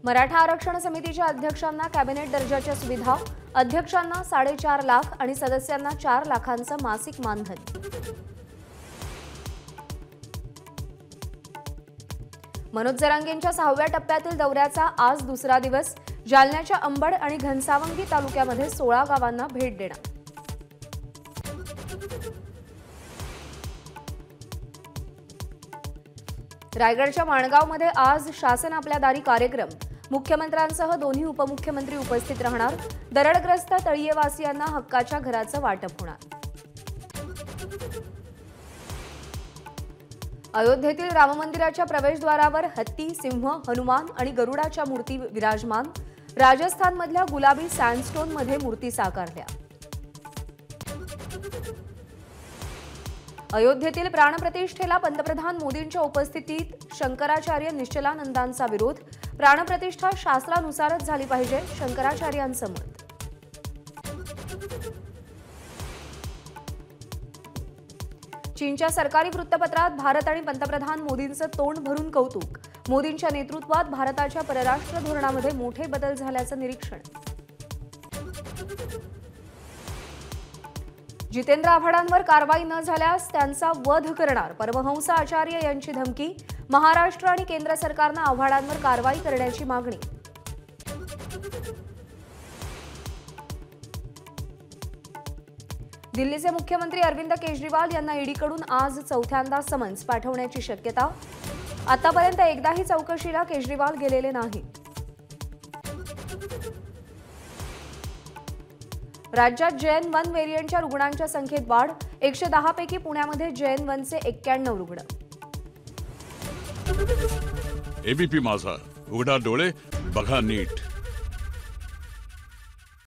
मराठा आरक्षण समितीच्या अध्यक्षांना कॅबिनेट दर्जाच्या सुविधा, अध्यक्षांना 4.5 लाख आणि सदस्यांना 4 लाखांचं मासिक मानधन. मनोज जरांगेंच्या 6व्या टप्प्यातील दौऱ्याचा आज दुसरा दिवस. जालन्याच्या अंबड आणि घनसावंगी तालुक्यामध्ये 16 गावांना भेट देणार. रायगडच्या माणगावमध्ये आज शासन आपल्या दारी कार्यक्रम. मुख्यमंत्र्यांसह दोन्ही उपमुख्यमंत्री उपस्थित राहणार. दरडग्रस्त तळीयेवासियांना हक्काच्या घराचं वाटप होणार. अयोध्येतील राममंदिराच्या प्रवेशद्वारावर हत्ती, सिंह, हनुमान आणि गरुडाच्या मूर्ती विराजमान. राजस्थानमधल्या गुलाबी सँडस्टोनमध्ये मूर्ती साकारल्या. अयोध्येतील प्राणप्रतिष्ठेला पंतप्रधान मोदींच्या उपस्थितीत शंकराचार्य निश्चलानंदांचा विरोध. प्राणप्रतिष्ठा शास्त्रानुसारच झाली पाहिजे, शंकराचार्यांचं मत. चीनच्या सरकारी वृत्तपत्रात भारत आणि पंतप्रधान मोदींचं तोंड भरून कौतुक. मोदींच्या नेतृत्वात भारताच्या परराष्ट्र धोरणामध्ये मोठे बदल झाल्याचं निरीक्षण. जितेंद्र आव्हाडांवर कारवाई न झाल्यास त्यांचा वध करणार, परमहंस आचार्य यांची धमकी. महाराष्ट्र आणि केंद्र सरकारनं आव्हाडांवर कारवाई करण्याची मागणी. दिल्लीचे मुख्यमंत्री अरविंद केजरीवाल यांना ईडीकडून आज चौथ्यांदा समन्स पाठवण्याची शक्यता. आतापर्यंत एकदाही चौकशीला केजरीवाल गेलेले नाही. राज्यात JN-1 व्हेरियंटच्या रुग्णांच्या संख्येत वाढ. 110 पैकी पुण्यामध्ये JN-1चे 91 रुग्ण. एबीपी माझा, उघडा डोळे बघा नीट.